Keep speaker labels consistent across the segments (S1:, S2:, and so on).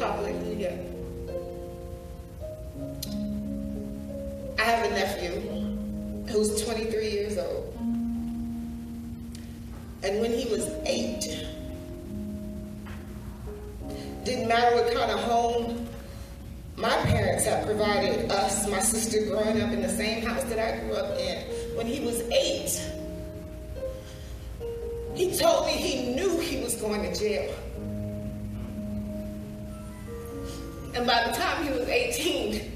S1: Hallelujah. I have a nephew who's 23 years old. And when he was 8, didn't matter what kind of home my parents had provided us, my sister growing up in the same house that I grew up in. When he was 8, he told me he knew he was going to jail. And by the time he was 18,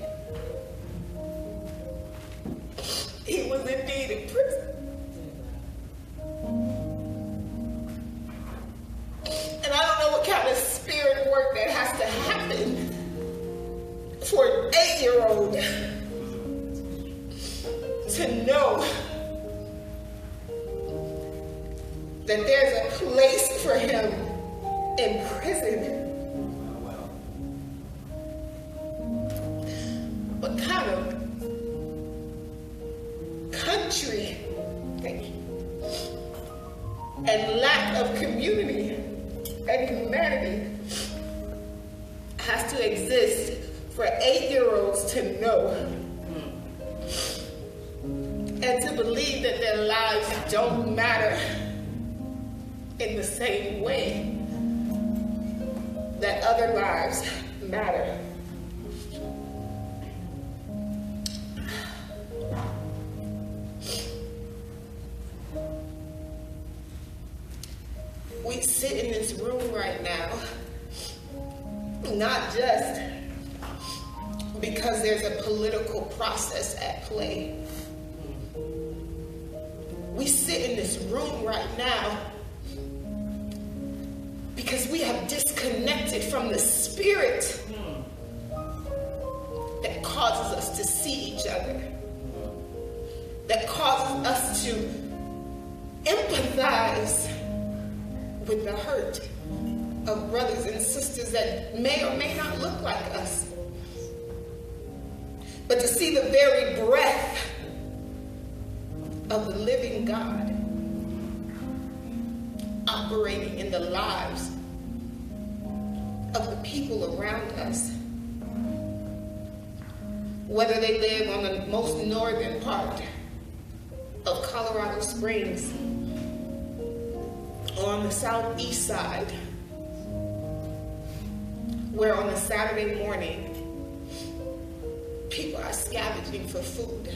S1: he was indeed in prison. And I don't know what kind of spirit work that has to happen for an 8-year-old to know that there's a place for him in prison. What kind of country and lack of community and humanity has to exist for 8-year-olds to know and to believe that their lives don't matter in the same way that other lives matter. We sit in this room right now, not just because there's a political process at play. We sit in this room right now because we have disconnected from the spirit that causes us to see each other, that causes us to empathize with the hurt of brothers and sisters that may or may not look like us. But to see the very breath of the living God operating in the lives of the people around us, whether they live on the most northern part of Colorado Springs or on the southeast side, where on a Saturday morning people are scavenging for food.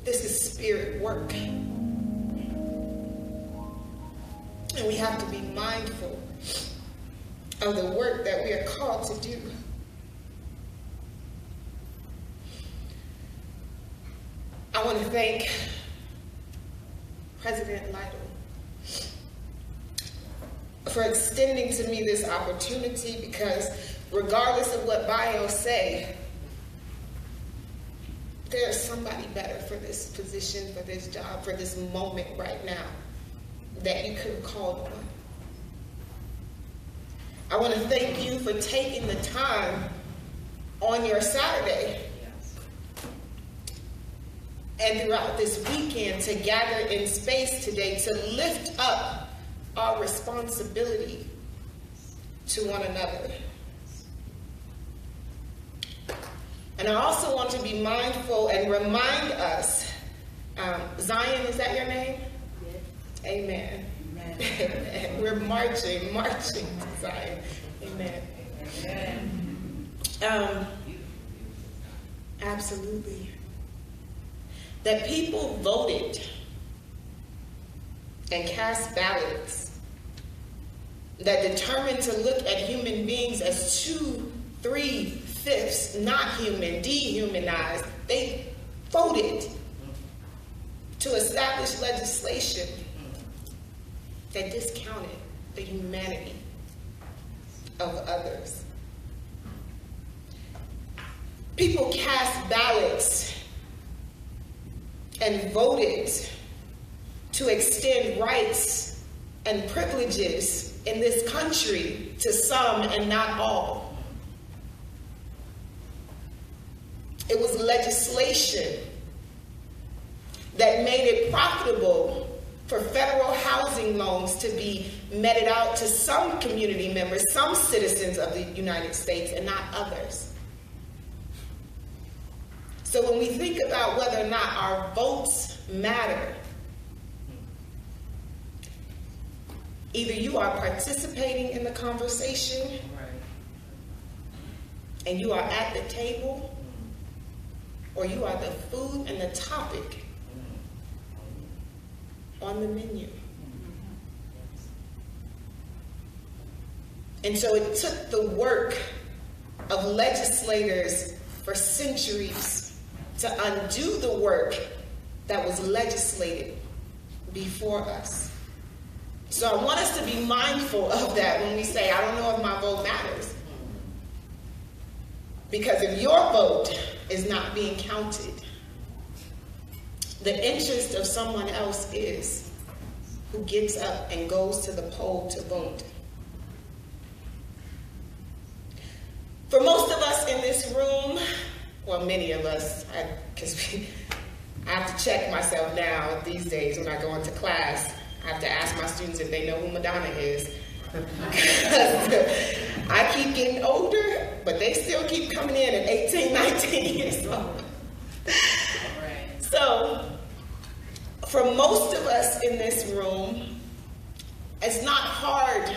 S1: This is spirit work. And we have to be mindful of the work that we are called to do. I want to thank President Lytle for extending to me this opportunity, because regardless of what bios say, there's somebody better for this position, for this job, for this moment right now that you could have called on. I want to thank you for taking the time on your Saturday and throughout this weekend to gather in space today to lift up our responsibility to one another. And I also want to be mindful and remind us, Zion, is that your name? Yes. Amen. Amen. We're marching to Zion. Amen. Amen. Absolutely. That people voted and cast ballots that determined to look at human beings as 2 3/5 not human, dehumanized. They voted to establish legislation that discounted the humanity of others. People cast ballots and voted to extend rights and privileges in this country to some and not all. It was legislation that made it profitable for federal housing housing loans to be meted out to some community members, some citizens of the United States, and not others. So when we think about whether or not our votes matter, either you are participating in the conversation, and you are at the table, or you are the food and the topic on the menu. And so it took the work of legislators for centuries to undo the work that was legislated before us. So I want us to be mindful of that when we say, I don't know if my vote matters. Because if your vote is not being counted, the interest of someone else is, who gets up and goes to the poll to vote. For most of us in this room, well, many of us, because I have to check myself now these days when I go into class. I have to ask my students if they know who Madonna is. I keep getting older, but they still keep coming in at 18, 19 years old. So, for most of us in this room, it's not hard,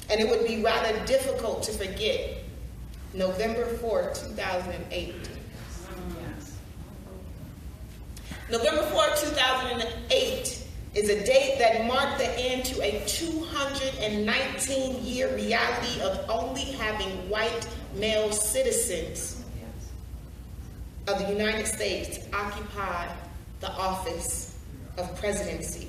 S1: and it would be rather difficult to forget November 4th, 2008. November 4th, 2008 is a date that marked the end to a 219-year reality of only having white male citizens of the United States occupy the office of presidency.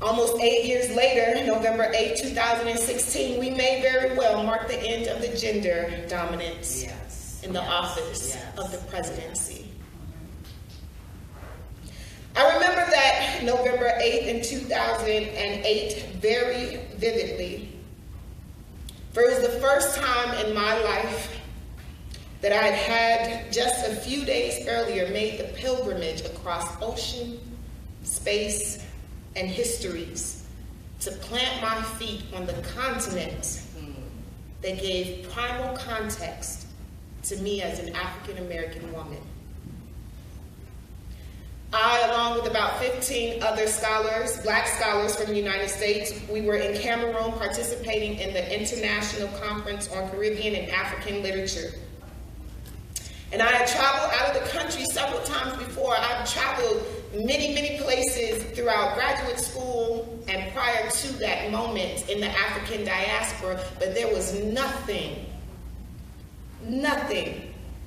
S1: Almost 8 years later, November 8, 2016, we may very well mark the end of the gender dominance in the office of the presidency. I remember that November 8th in 2008 very vividly. For it was the first time in my life that I had just a few days earlier made the pilgrimage across ocean, space, and histories to plant my feet on the continent that gave primal context to me as an African American woman. I, along with about 15 other scholars, black scholars from the United States, we were in Cameroon participating in the International Conference on Caribbean and African Literature. And I had traveled out of the country several times before. I've traveled many, many places throughout graduate school and prior to that moment in the African diaspora, but there was nothing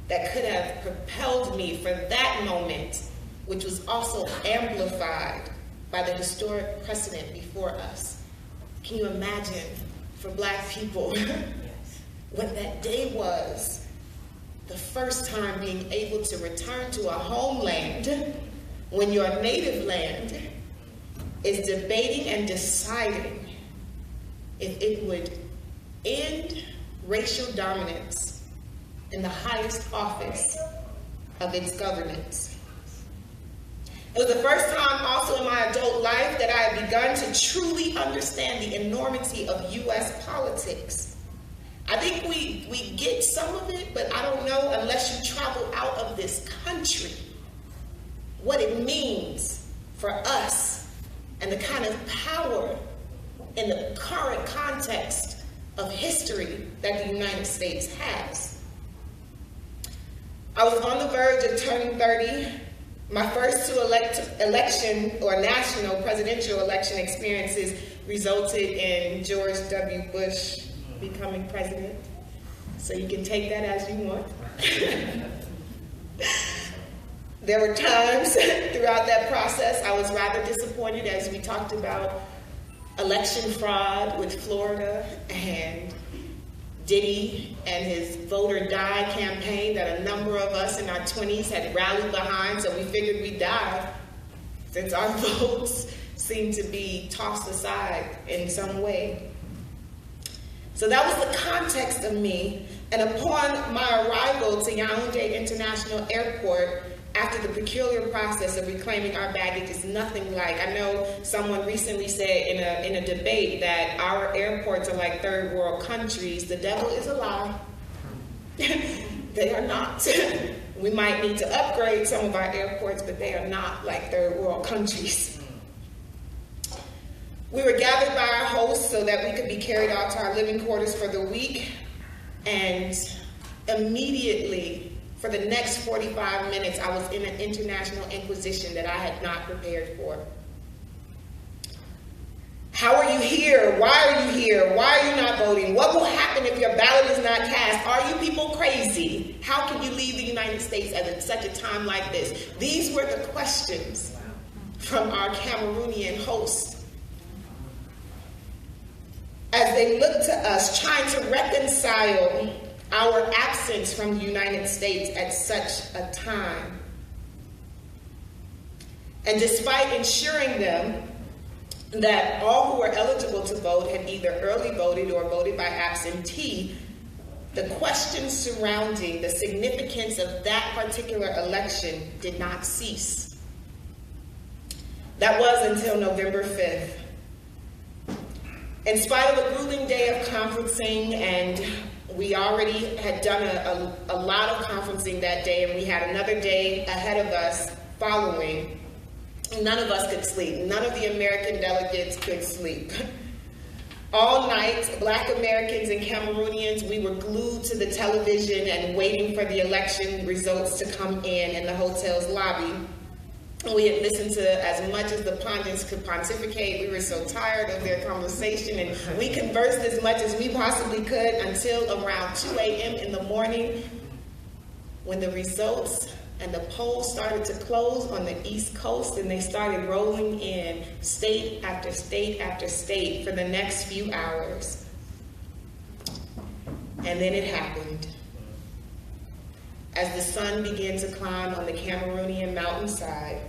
S1: that could have propelled me for that moment, which was also amplified by the historic precedent before us. Can you imagine, for black people, what that day was? The first time being able to return to a homeland when your native land is debating and deciding if it would end racial dominance in the highest office of its governance. It was the first time also in my adult life that I had begun to truly understand the enormity of U.S. politics. I think we get some of it, but I don't know unless you travel out of this country what it means for us and the kind of power in the current context of history that the United States has. I was on the verge of turning 30. My first two election or national presidential election experiences resulted in George W. Bush becoming president. So you can take that as you want. There were times throughout that process I was rather disappointed, as we talked about election fraud with Florida and Diddy and his Vote or Die campaign that a number of us in our 20s had rallied behind, so we figured we'd die since our votes seemed to be tossed aside in some way. So that was the context of me, and upon my arrival to Yaoundé International Airport after the peculiar process of reclaiming our baggage is nothing like, I know someone recently said in a debate that our airports are like third world countries. The devil is a lie. They are not. We might need to upgrade some of our airports, but they are not like third world countries. We were gathered by our hosts so that we could be carried out to our living quarters for the week, and immediately, for the next 45 minutes, I was in an international inquisition that I had not prepared for. How are you here? Why are you here? Why are you not voting? What will happen if your ballot is not cast? Are you people crazy? How can you leave the United States at such a time like this? These were the questions from our Cameroonian hosts as they looked to us, trying to reconcile our absence from the United States at such a time. And despite ensuring them that all who were eligible to vote had either early voted or voted by absentee, the questions surrounding the significance of that particular election did not cease. That was until November 5th. In spite of a grueling day of conferencing, and we already had done a lot of conferencing that day, and we had another day ahead of us following, none of us could sleep. None of the American delegates could sleep. All night, Black Americans and Cameroonians, we were glued to the television and waiting for the election results to come in the hotel's lobby. We had listened to as much as the pundits could pontificate. We were so tired of their conversation, and we conversed as much as we possibly could until around 2 a.m. in the morning, when the results and the polls started to close on the East Coast, and they started rolling in state after state after state for the next few hours. And then it happened. As the sun began to climb on the Cameroonian mountainside,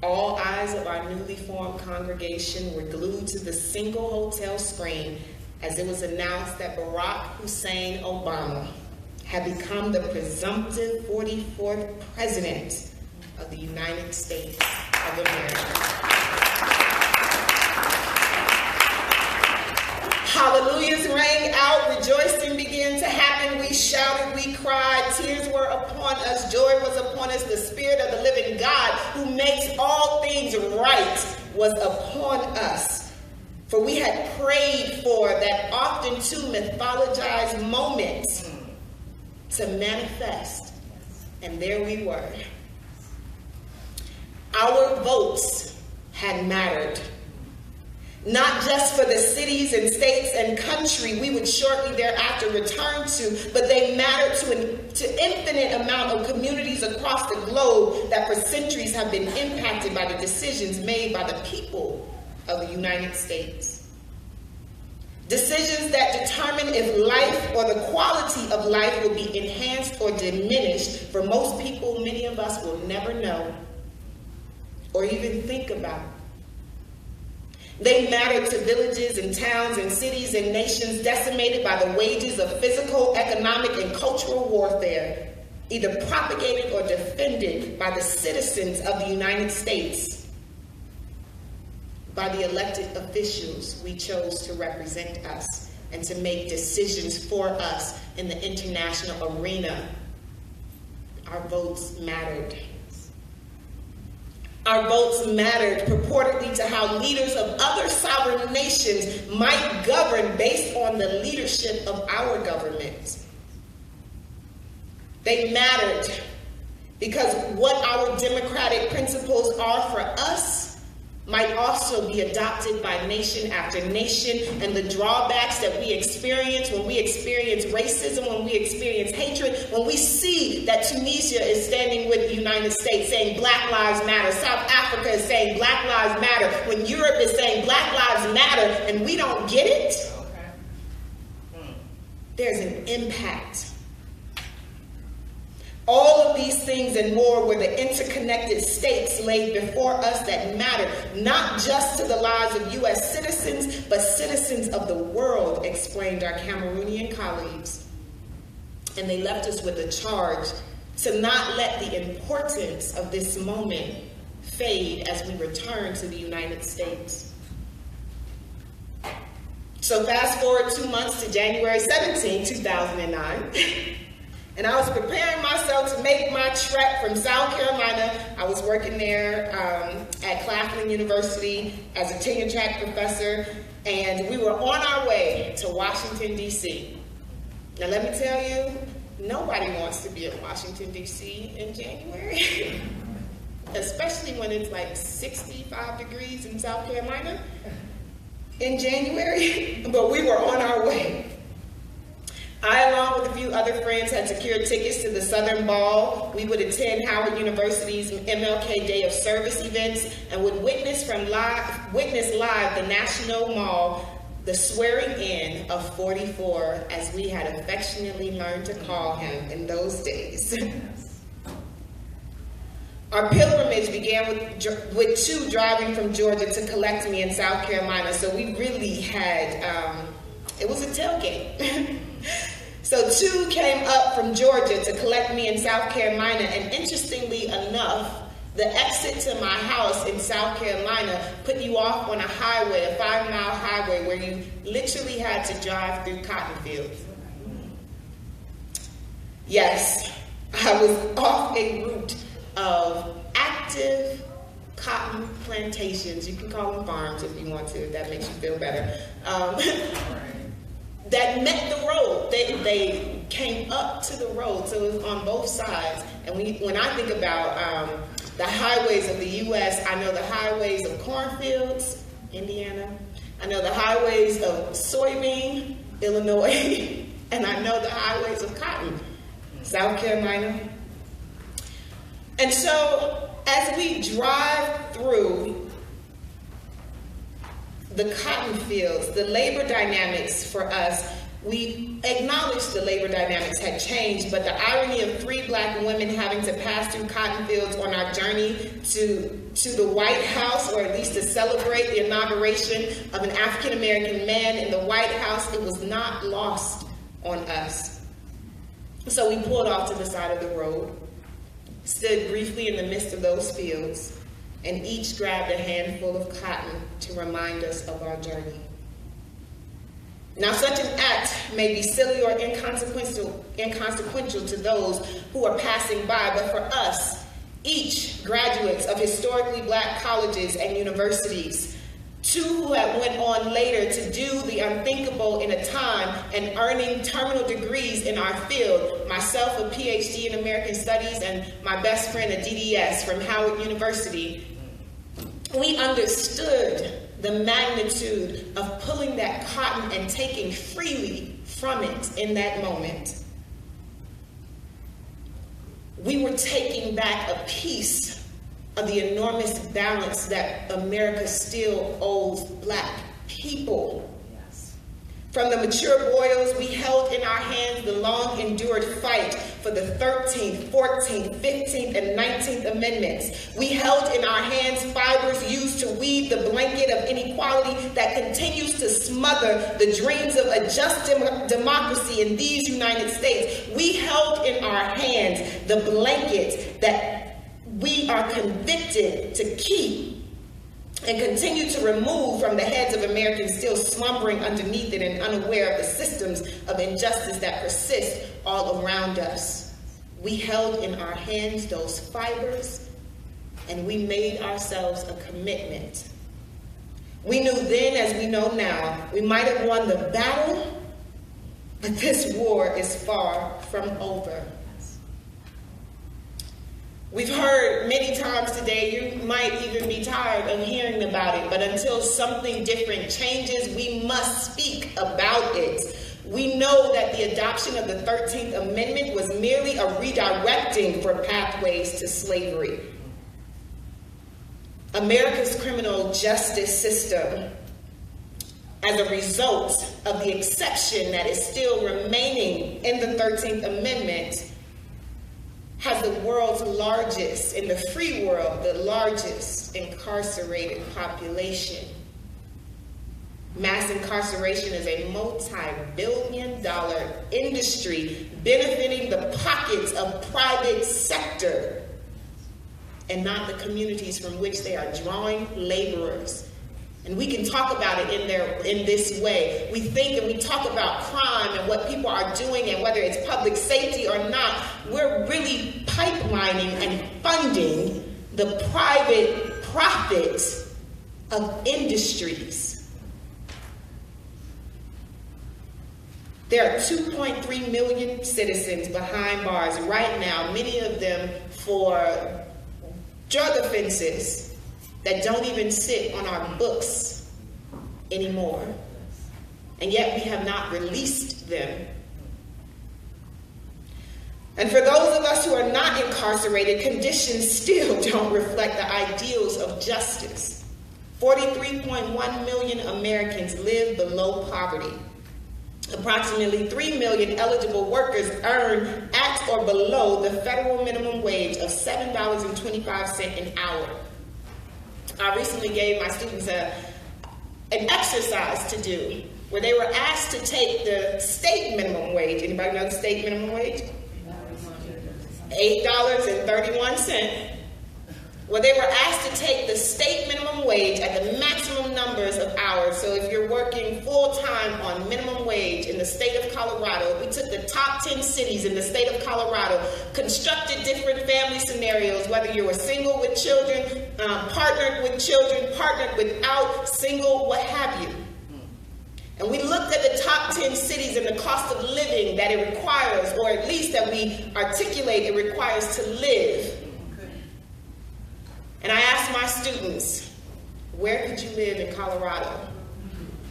S1: all eyes of our newly formed congregation were glued to the single hotel screen as it was announced that Barack Hussein Obama had become the presumptive 44th president of the United States of America. Hallelujahs rang out, rejoicing began to happen. We shouted, we cried, tears were upon us, joy was upon us. The Spirit of the living God, who makes all things right, was upon us. For we had prayed for that often too mythologized moment to manifest, and there we were. Our votes had mattered. Not just for the cities and states and country we would shortly thereafter return to, but they mattered to infinite amount of communities across the globe that for centuries have been impacted by the decisions made by the people of the United States. Decisions that determine if life or the quality of life will be enhanced or diminished. For most people, many of us will never know or even think about. They mattered to villages and towns and cities and nations decimated by the wages of physical, economic, and cultural warfare, either propagated or defended by the citizens of the United States, by the elected officials we chose to represent us and to make decisions for us in the international arena. Our votes mattered. Our votes mattered purportedly to how leaders of other sovereign nations might govern based on the leadership of our government. They mattered because what our democratic principles are for us might also be adopted by nation after nation, and the drawbacks that we experience when we experience racism, when we experience hatred, when we see that Tunisia is standing with the United States saying Black Lives Matter, South Africa is saying Black Lives Matter, when Europe is saying Black Lives Matter, and we don't get it, there's an impact. All of these things and more were the interconnected stakes laid before us that matter, not just to the lives of U.S. citizens, but citizens of the world, explained our Cameroonian colleagues. And they left us with a charge to not let the importance of this moment fade as we return to the United States. So fast forward 2 months to January 17, 2009, and I was preparing myself to make my trek from South Carolina. I was working there at Claflin University as a tenure track professor, and we were on our way to Washington, D.C. Now let me tell you, nobody wants to be in Washington, D.C. in January, especially when it's like 65 degrees in South Carolina in January, but we were on our way. I, along with a few other friends, had secured tickets to the Southern Ball. We would attend Howard University's MLK Day of Service events and would witness live the National Mall, the swearing in of 44, as we had affectionately learned to call him in those days. Our pilgrimage began with two driving from Georgia to collect me in South Carolina. So we really had, it was a tailgate. So two came up from Georgia to collect me in South Carolina. And interestingly enough, the exit to my house in South Carolina put you off on a highway, a 5-mile highway, where you literally had to drive through cotton fields. Yes, I was off a route of active cotton plantations. You can call them farms if you want to, if that makes you feel better. That met the road. They came up to the road, so it was on both sides. And when I think about the highways of the U.S., I know the highways of cornfields, Indiana. I know the highways of soybean, Illinois. And I know the highways of cotton, South Carolina. And so as we drive through the cotton fields, the labor dynamics for us, we acknowledge the labor dynamics had changed, but the irony of 3 black women having to pass through cotton fields on our journey to the White House, or at least to celebrate the inauguration of an African American man in the White House, it was not lost on us. So we pulled off to the side of the road, stood briefly in the midst of those fields, and each grabbed a handful of cotton to remind us of our journey. Now, such an act may be silly or inconsequential to those who are passing by, but for us, each graduates of historically black colleges and universities, 2 who have went on later to do the unthinkable in a time and earning terminal degrees in our field, myself a PhD in American Studies and my best friend a DDS from Howard University, we understood the magnitude of pulling that cotton and taking freely from it in that moment. We were taking back a piece of the enormous balance that America still owes black people. Yes. From the mature boils, we held in our hands the long-endured fight for the 13th, 14th, 15th, and 19th Amendments. We held in our hands fibers used to weave the blanket of inequality that continues to smother the dreams of a just democracy in these United States. We held in our hands the blanket that we are convicted to keep and continue to remove from the heads of Americans still slumbering underneath it and unaware of the systems of injustice that persist all around us. We held in our hands those fibers, and we made ourselves a commitment. We knew then, as we know now, we might have won the battle, but this war is far from over. We've heard many times today, you might even be tired of hearing about it, but until something different changes, we must speak about it. We know that the adoption of the 13th Amendment was merely a redirecting for pathways to slavery. America's criminal justice system, as a result of the exception that is still remaining in the 13th Amendment, has the world's largest, in the free world, the largest incarcerated population. Mass incarceration is a multi-billion-dollar industry benefiting the pockets of private sector and not the communities from which they are drawing laborers. And we can talk about it in this way. We think and we talk about crime and what people are doing and whether it's public safety or not. We're really pipelining and funding the private profits of industries. There are 2.3 million citizens behind bars right now, many of them for drug offenses that don't even sit on our books anymore. And yet we have not released them. And for those of us who are not incarcerated, conditions still don't reflect the ideals of justice. 43.1 million Americans live below poverty. Approximately 3 million eligible workers earn at or below the federal minimum wage of $7.25 an hour. I recently gave my students an exercise to do where they were asked to take the state minimum wage. Anybody know the state minimum wage? $8.31. Well, they were asked to take the state minimum wage at the maximum numbers of hours. So if you're working full-time on minimum wage in the state of Colorado, we took the top 10 cities in the state of Colorado, constructed different family scenarios, whether you were single with children, partnered with children, partnered without, single, what have you. And we looked at the top 10 cities and the cost of living that it requires, or at least that we articulate it requires to live. And I asked my students, where could you live in Colorado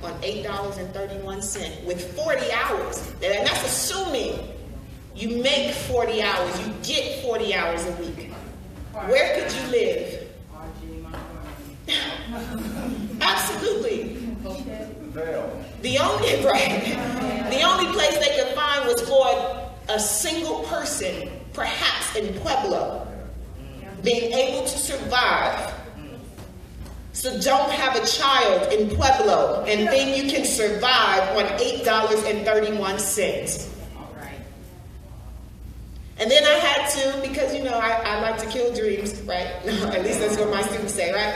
S1: on $8.31 with 40 hours? And that's assuming you make 40 hours, you get 40 hours a week. Where could you live? Absolutely. The only place they could find was for a single person, perhaps in Pueblo, being able to survive. So don't have a child in Pueblo and think you can survive on $8.31. And then I had to, because I like to kill dreams, right? At least that's what my students say, right?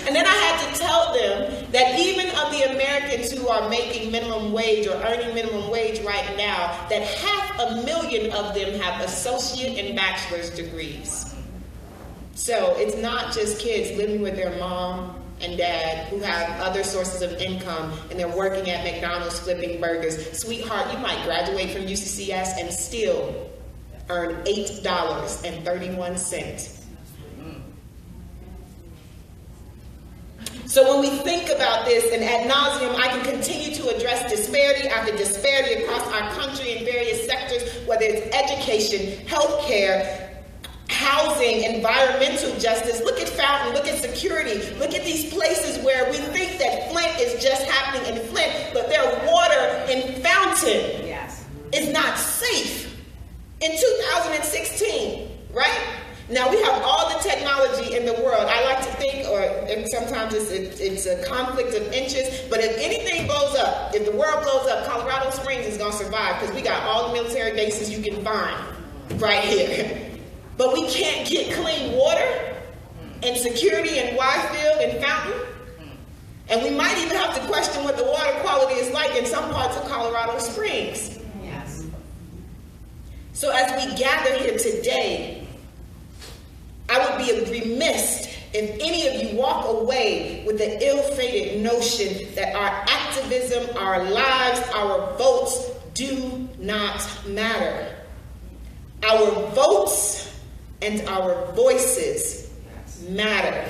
S1: And then I had to tell them that even of the Americans who are making minimum wage or earning minimum wage right now, that 500,000 of them have associate and bachelor's degrees. So it's not just kids living with their mom and dad who have other sources of income and they're working at McDonald's flipping burgers. Sweetheart, you might graduate from UCCS and still earn $8.31. So when we think about this, and ad nauseum, I can continue to address disparity after disparity across our country in various sectors, whether it's education, healthcare, housing, environmental justice. Look at Fountain, look at security, look at these places where we think that Flint is just happening in Flint, but their water in Fountain is not safe. In 2016, right? Now we have all the technology in the world. I like to think, and sometimes it's a conflict of interest, but if anything blows up, if the world blows up, Colorado Springs is going to survive because we got all the military bases you can find right here. But we can't get clean water and security in Wyfield and Fountain. And we might even have to question what the water quality is like in some parts of Colorado Springs. Yes. So as we gather here today, I would be remiss if any of you walk away with the ill-fated notion that our activism, our lives, our votes do not matter. Our votes and our voices matter.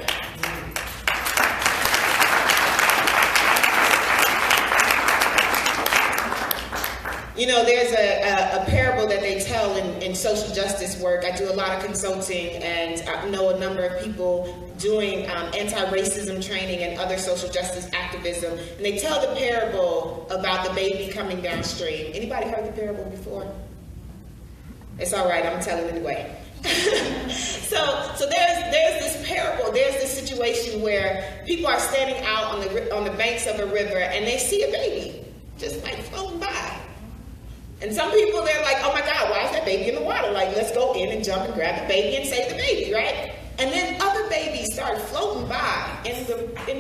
S1: There's a parable that they tell in social justice work. I do a lot of consulting, and I know a number of people doing anti-racism training and other social justice activism. And they tell the parable about the baby coming downstream. Anybody heard the parable before? It's all right, I'm telling it anyway. So there's this parable, there's this situation situation where people are standing out on the banks of a river and they see a baby just like floating by. And some people, they're like, oh my God, why is that baby in the water? Like, let's go in and jump and grab the baby and save the baby, right? And then other babies start floating by in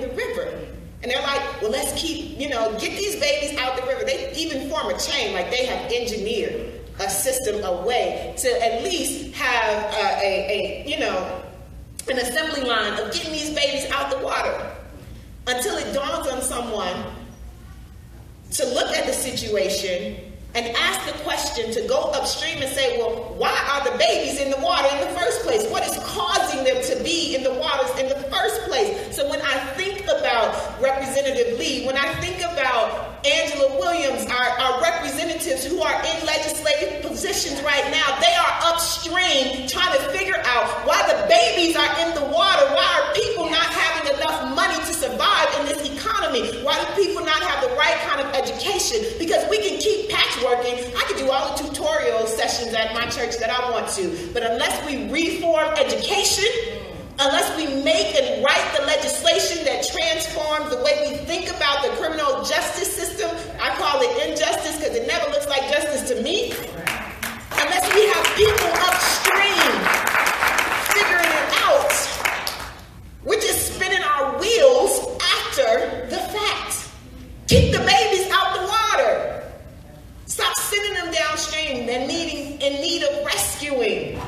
S1: the river. And they're like, well, let's keep, get these babies out the river. They even form a chain, like they have engineered a system, a way to at least have an assembly line of getting these babies out the water, until it dawns on someone to look at the situation and ask the question, to go upstream and say, well, why are the babies in the water in the first place? What is causing them to be in the waters in the first place? So when I think about Representative Lee, when I think about Angela Williams, our representatives who are in legislative positions right now, they are upstream trying to figure out why the babies are in the water. Why are people not having enough money to survive in this economy? Why do people not have the right kind of education? Because we can keep patchworking. I can do all the tutorial sessions at my church that I want to, but unless we reform education, unless we make and write the legislation that transforms the way we think about the criminal justice system, I call it injustice because it never looks like justice to me. Unless we have people upstream figuring it out, we're just spinning our wheels after the fact. Keep the babies out the water. Stop sending them downstream. They're in need of rescuing.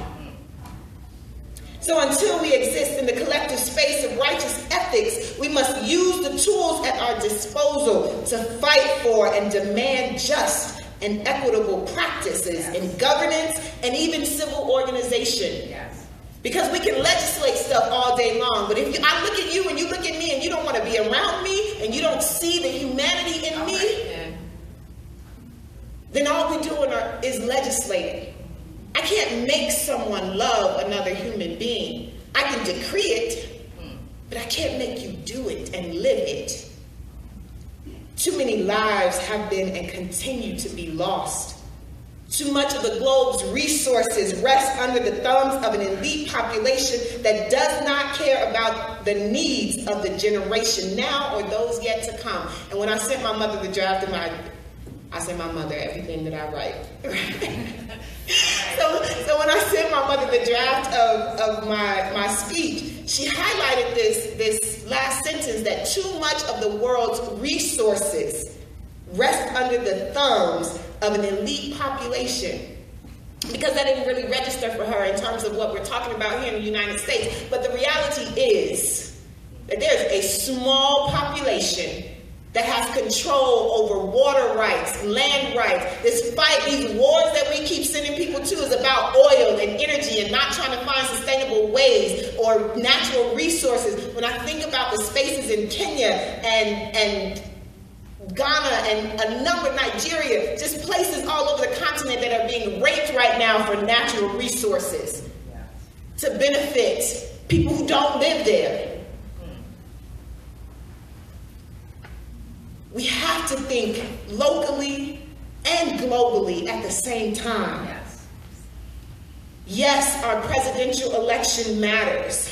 S1: So until we exist in the collective space of righteous ethics, we must use the tools at our disposal to fight for and demand just and equitable practices in governance and even civil organization. Yes. Because we can legislate stuff all day long, but if I look at you and you look at me and you don't want to be around me and you don't see the humanity in me, then all we're doing is legislating. I can't make someone love another human being. I can decree it, but I can't make you do it and live it. Too many lives have been and continue to be lost. Too much of the globe's resources rest under the thumbs of an elite population that does not care about the needs of the generation now or those yet to come. And when I sent my mother the draft of I send my mother everything that I write. So when I sent my mother the draft of my speech, she highlighted this last sentence, that too much of the world's resources rest under the thumbs of an elite population. Because that didn't really register for her in terms of what we're talking about here in the United States. But the reality is that there's a small population that has control over water rights, land rights. This fight, these wars that we keep sending people to, is about oil and energy and not trying to find sustainable ways or natural resources. When I think about the spaces in Kenya and Ghana and a number of Nigeria, just places all over the continent that are being raped right now for natural resources to benefit people who don't live there. We have to think locally and globally at the same time. Yes, our presidential election matters.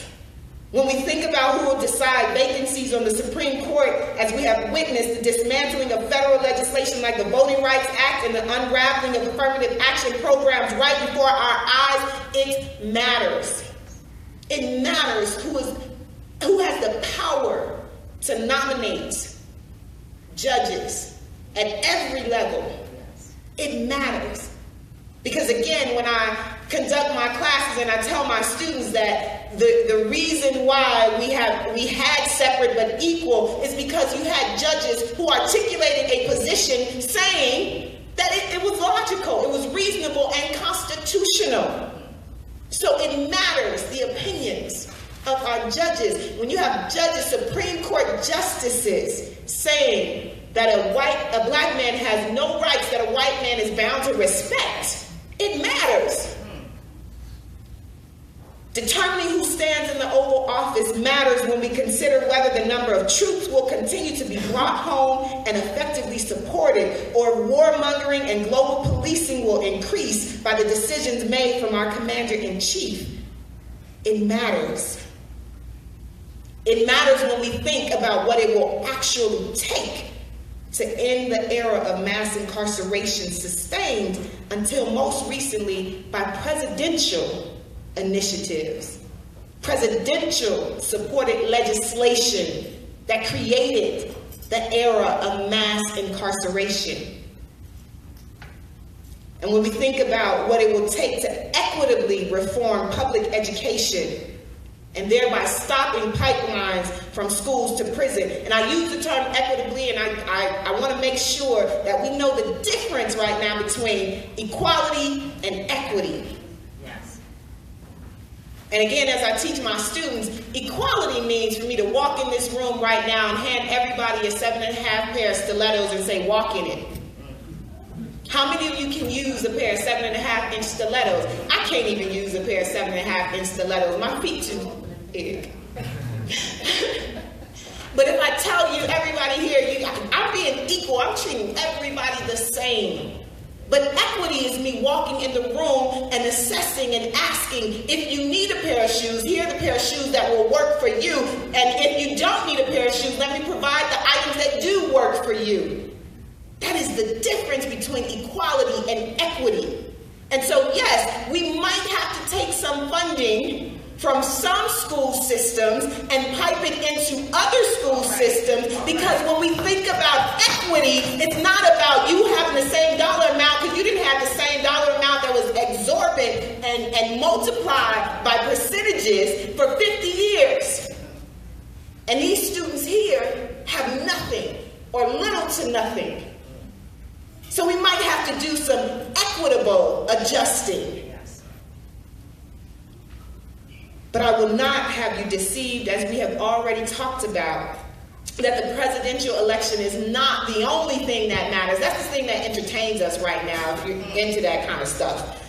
S1: When we think about who will decide vacancies on the Supreme Court, as we have witnessed the dismantling of federal legislation like the Voting Rights Act and the unraveling of affirmative action programs right before our eyes, it matters. It matters who has the power to nominate judges at every level. It matters. Because again, when I conduct my classes and I tell my students that the reason why we had separate but equal is because you had judges who articulated a position saying that it was logical, it was reasonable and constitutional. So it matters, the opinions of our judges. When you have judges, Supreme Court justices saying that a black man has no rights that a white man is bound to respect, it matters. Determining who stands in the Oval Office matters when we consider whether the number of troops will continue to be brought home and effectively supported, or warmongering and global policing will increase by the decisions made from our commander-in-chief. It matters. It matters when we think about what it will actually take to end the era of mass incarceration sustained until most recently by presidential initiatives, presidential supported legislation that created the era of mass incarceration. And when we think about what it will take to equitably reform public education and thereby stopping pipelines from schools to prison. And I use the term equitably, and I want to make sure that we know the difference right now between equality and equity. Yes. And again, as I teach my students, equality means for me to walk in this room right now and hand everybody a 7.5 pair of stilettos and say, walk in it. How many of you can use a pair of 7.5-inch stilettos? I can't even use a pair of 7.5-inch stilettos. My feet too big. But if I tell you, everybody here, I'm being equal. I'm treating everybody the same. But equity is me walking in the room and assessing and asking, if you need a pair of shoes, here are the pair of shoes that will work for you. And if you don't need a pair of shoes, let me provide the items that do work for you. That is the difference between equality and equity. And so, yes, we might have to take some funding from some school systems and pipe it into other school systems, because when we think about equity, it's not about you having the same dollar amount, because you didn't have the same dollar amount that was exorbitant and multiplied by percentages for 50 years. And these students here have nothing or little to nothing. So we might have to do some equitable adjusting. Yes. But I will not have you deceived, as we have already talked about, that the presidential election is not the only thing that matters. That's the thing that entertains us right now, if you're into that kind of stuff.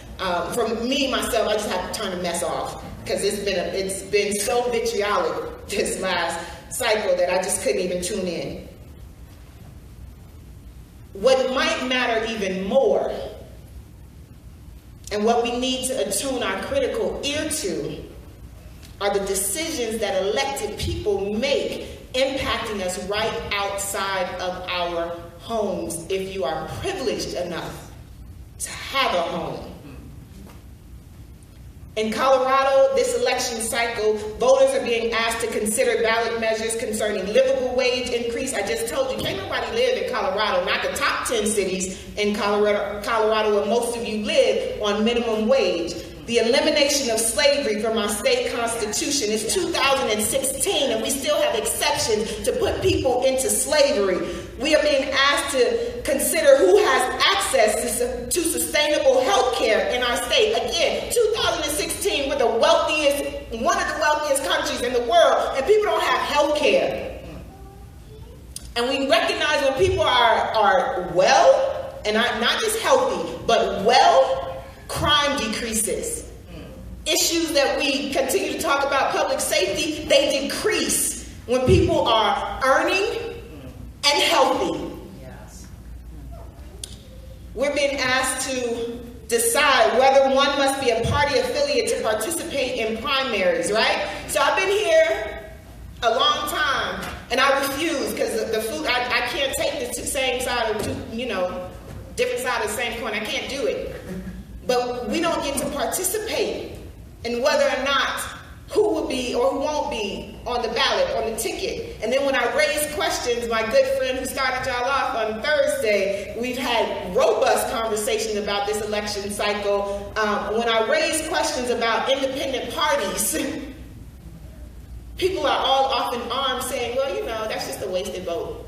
S1: For me, myself, I just have to turn the mess off, because it's been so vitriolic this last cycle that I just couldn't even tune in. What might matter even more, and what we need to attune our critical ear to, are the decisions that elected people make impacting us right outside of our homes, if you are privileged enough to have a home. In Colorado, this election cycle, voters are being asked to consider ballot measures concerning livable wage increase. I just told you, can't nobody live in Colorado, not the top 10 cities in Colorado where most of you live, on minimum wage. The elimination of slavery from our state constitution is 2016, and we still have exceptions to put people into slavery. We are being asked to consider who has access to sustainable health care in our state. Again, 2016, we're one of the wealthiest countries in the world, and people don't have health care. And we recognize when people are well, and not just healthy, but well, crime decreases. Issues that we continue to talk about, public safety, they decrease when people are earning and healthy. Yes. We're being asked to decide whether one must be a party affiliate to participate in primaries, right? So I've been here a long time, and I refuse, because the food, I can't take the same side of different side of the same coin. I can't do it. But we don't get to participate in whether or not who will be or who won't be on the ballot, on the ticket. And then when I raise questions, my good friend who started y'all off on Thursday, we've had robust conversations about this election cycle. When I raise questions about independent parties, people are all off in arms saying, well, that's just a wasted vote.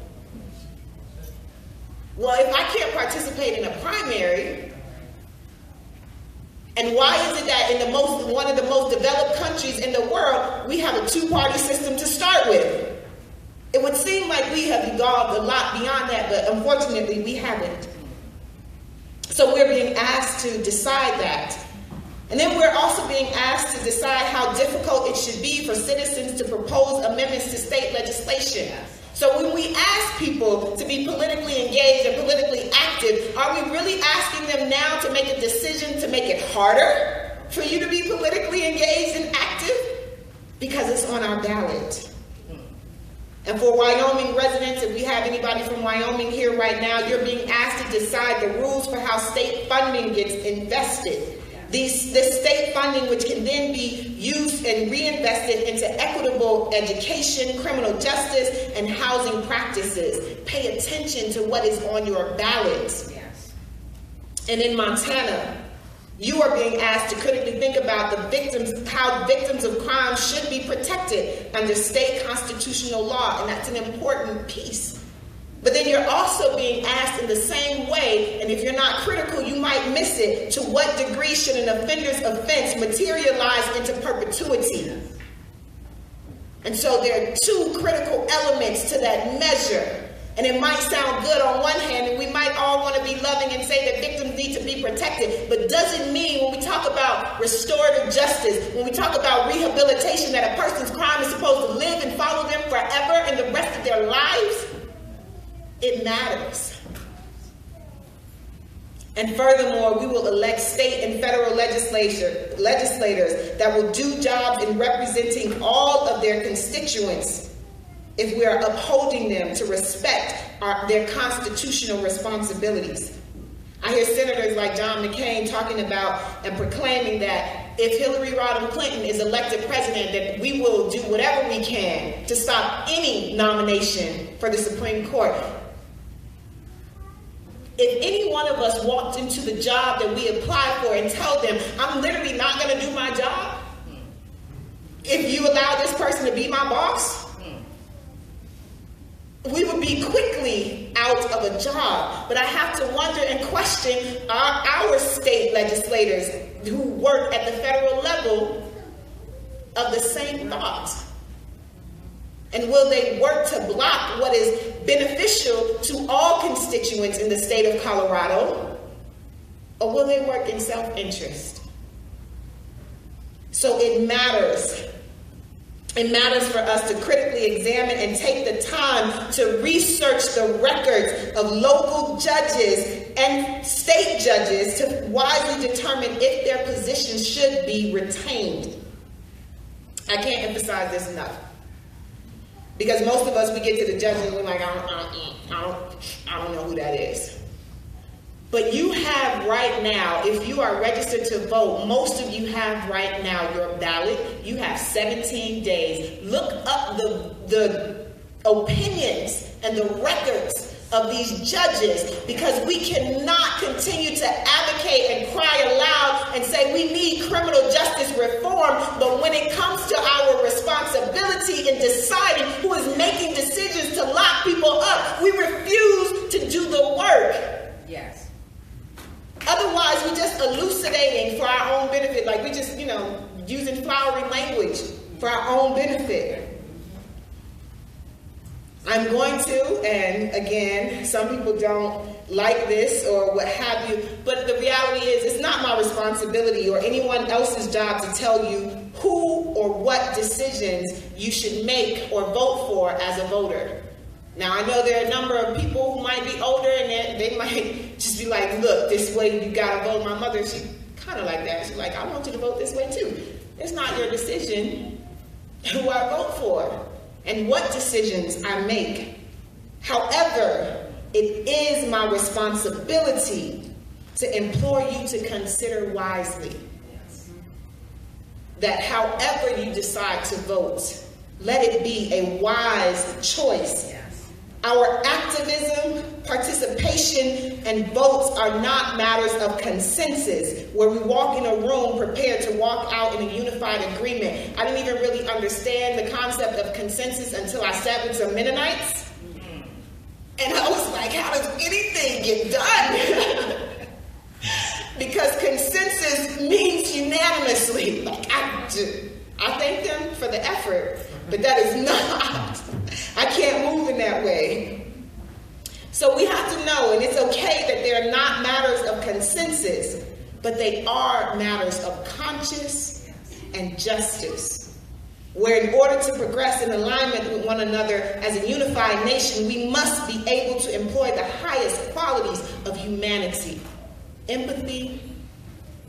S1: Well, if I can't participate in a primary, and why is it that in one of the most developed countries in the world, we have a two-party system to start with? It would seem like we have evolved a lot beyond that, but unfortunately we haven't. So we're being asked to decide that. And then we're also being asked to decide how difficult it should be for citizens to propose amendments to state legislation. So when we ask people to be politically engaged and politically active, are we really asking them now to make a decision to make it harder for you to be politically engaged and active? Because it's on our ballot. And for Wyoming residents, if we have anybody from Wyoming here right now, you're being asked to decide the rules for how state funding gets invested. This state funding, which can then be used and reinvested into equitable education, criminal justice, and housing practices. Pay attention to what is on your ballot. Yes. And in Montana, you are being asked to critically think about how victims of crime should be protected under state constitutional law, and that's an important piece. But then you're also being asked in the same way, and if you're not critical, you might miss it, to what degree should an offender's offense materialize into perpetuity? And so there are two critical elements to that measure. And it might sound good on one hand, and we might all want to be loving and say that victims need to be protected, but doesn't mean when we talk about restorative justice, when we talk about rehabilitation, that a person's crime is supposed to live and follow them forever and the rest of their lives. It matters. And furthermore, we will elect state and federal legislators that will do jobs in representing all of their constituents if we are upholding them to respect their constitutional responsibilities. I hear senators like John McCain talking about and proclaiming that if Hillary Rodham Clinton is elected president, that we will do whatever we can to stop any nomination for the Supreme Court. If any one of us walked into the job that we applied for and told them, I'm literally not going to do my job, if you allow this person to be my boss, we would be quickly out of a job. But I have to wonder and question our state legislators who work at the federal level of the same thought. And will they work to block what is beneficial to all constituents in the state of Colorado? Or will they work in self-interest? So it matters. It matters for us to critically examine and take the time to research the records of local judges and state judges to wisely determine if their positions should be retained. I can't emphasize this enough. Because most of us, we get to the judges and we're like, I don't know who that is. But you have right now, if you are registered to vote, most of you have right now your ballot. You have 17 days. Look up the opinions and the records of these judges, because we cannot continue to advocate and cry aloud and say we need criminal justice reform, but when it comes to our responsibility in deciding who is making decisions to lock people up, we refuse to do the work. Yes. Otherwise, we're just elucidating for our own benefit, like we just, using flowery language for our own benefit. I'm going to, and again, some people don't like this or what have you, but the reality is it's not my responsibility or anyone else's job to tell you who or what decisions you should make or vote for as a voter. Now, I know there are a number of people who might be older and they might just be like, look, this way you gotta vote. My mother, she kind of like that. She's like, I want you to vote this way too. It's not your decision who I vote for and what decisions I make. However, it is my responsibility to implore you to consider wisely that however you decide to vote, let it be a wise choice. Our activism, participation, and votes are not matters of consensus, where we walk in a room prepared to walk out in a unified agreement. I didn't even really understand the concept of consensus until I sat with some Mennonites. And I was like, how does anything get done? Because consensus means unanimously. Like, I thank them for the effort, but that is not, I can't move in that way. So we have to know, and it's okay that they're not matters of consensus, but they are matters of conscience and justice, where in order to progress in alignment with one another as a unified nation, we must be able to employ the highest qualities of humanity: empathy,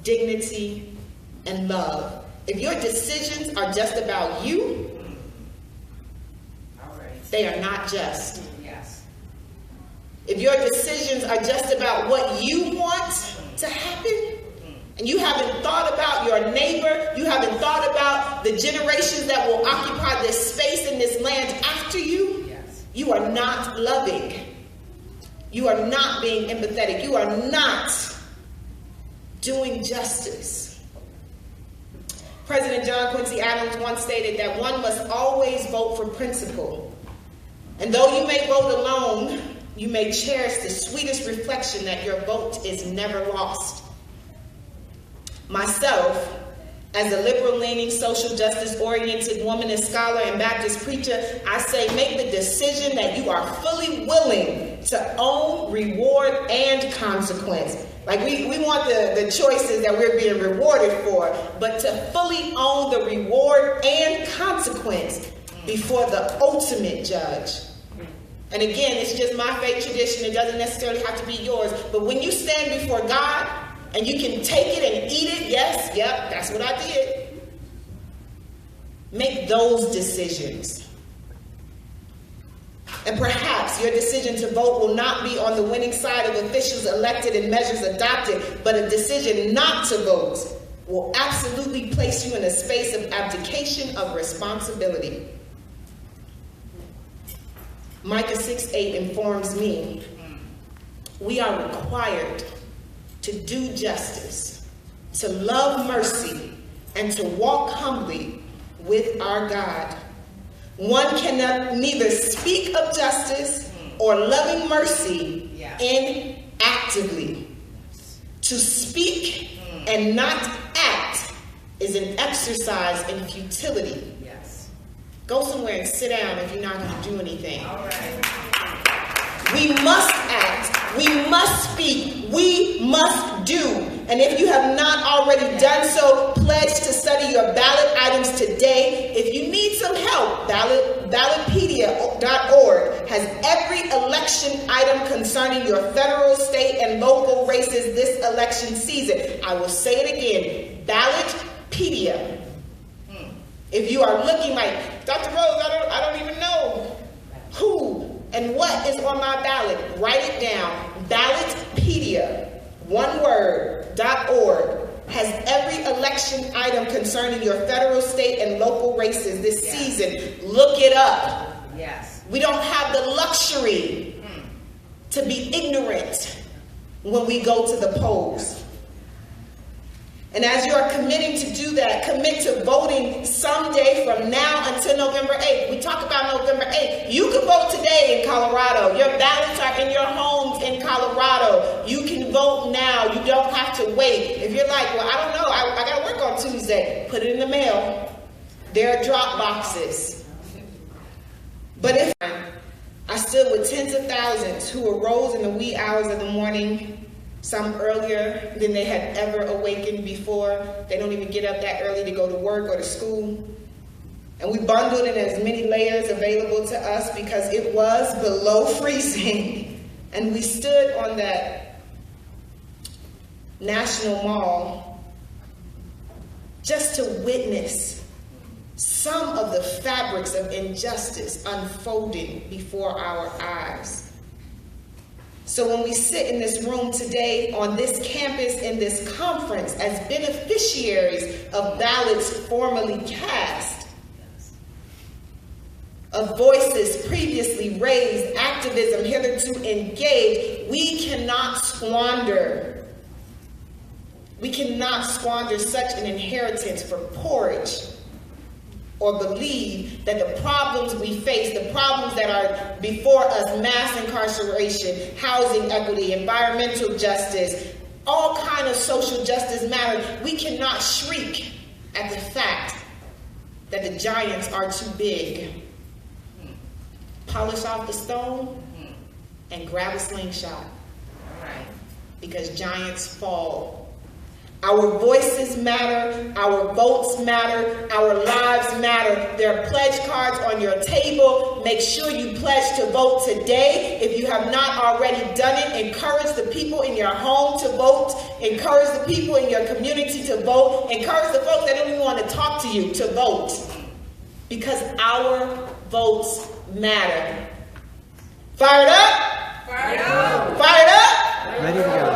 S1: dignity, and love. If your decisions are just about you, they are not just.
S2: Yes.
S1: If your decisions are just about what you want to happen, and you haven't thought about your neighbor, you haven't thought about the generations that will occupy this space in this land after you,
S2: yes,
S1: you are not loving. You are not being empathetic. You are not doing justice. President John Quincy Adams once stated that one must always vote for principle. And though you may vote alone, you may cherish the sweetest reflection that your vote is never lost. Myself, as a liberal-leaning, social justice-oriented woman and scholar and Baptist preacher, I say make the decision that you are fully willing to own reward and consequence. Like we want the choices that we're being rewarded for, but to fully own the reward and consequence before the ultimate judge. And again, it's just my faith tradition. It doesn't necessarily have to be yours. But when you stand before God, and you can take it and eat it. Yes, yep, that's what I did. Make those decisions. And perhaps your decision to vote will not be on the winning side of officials elected and measures adopted, but a decision not to vote will absolutely place you in a space of abdication of responsibility. Micah 6:8 informs me we are required to do justice, to love mercy, and to walk humbly with our God. One cannot neither speak of justice or loving mercy inactively. To speak and not act is an exercise in futility.
S2: Yes.
S1: Go somewhere and sit down if you're not going to do anything.
S2: All right.
S1: We must act. We must speak. We must do. And if you have not already done so, pledge to study your ballot items today. If you need some help, ballotpedia.org has every election item concerning your federal, state, and local races this election season. I will say it again, Ballotpedia. If you are looking like, Dr. Rose, I don't even know who and what is on my ballot, write it down. Ballotpedia, one word, .org, has every election item concerning your federal, state, and local races this season. Look it up.
S2: Yes.
S1: We don't have the luxury to be ignorant when we go to the polls. And as you are committing to do that, commit to voting someday from now until November 8th. We talk about November 8th. You can vote today in Colorado. Your ballots are in your homes in Colorado. You can vote now. You don't have to wait. If you're like, well, I don't know, I got to work on Tuesday, put it in the mail. There are drop boxes. But if I stood with tens of thousands who arose in the wee hours of the morning, some earlier than they had ever awakened before. They don't even get up that early to go to work or to school. And we bundled in as many layers available to us because it was below freezing. And we stood on that National Mall just to witness some of the fabrics of injustice unfolding before our eyes. So when we sit in this room today, on this campus, in this conference, as beneficiaries of ballots formally cast, of voices previously raised, activism hitherto engaged, we cannot squander. We cannot squander such an inheritance for porridge, or believe that the problems we face, the problems that are before us, mass incarceration, housing equity, environmental justice, all kind of social justice matters, we cannot shriek at the fact that the giants are too big. Polish off the stone and grab a slingshot. Because giants fall. Our voices matter, our votes matter, our lives matter. There are pledge cards on your table. Make sure you pledge to vote today. If you have not already done it, encourage the people in your home to vote. Encourage the people in your community to vote. Encourage the folks that don't even want to talk to you to vote. because our votes matter. Fired up? Fired up. Fired up?
S2: Ready to go.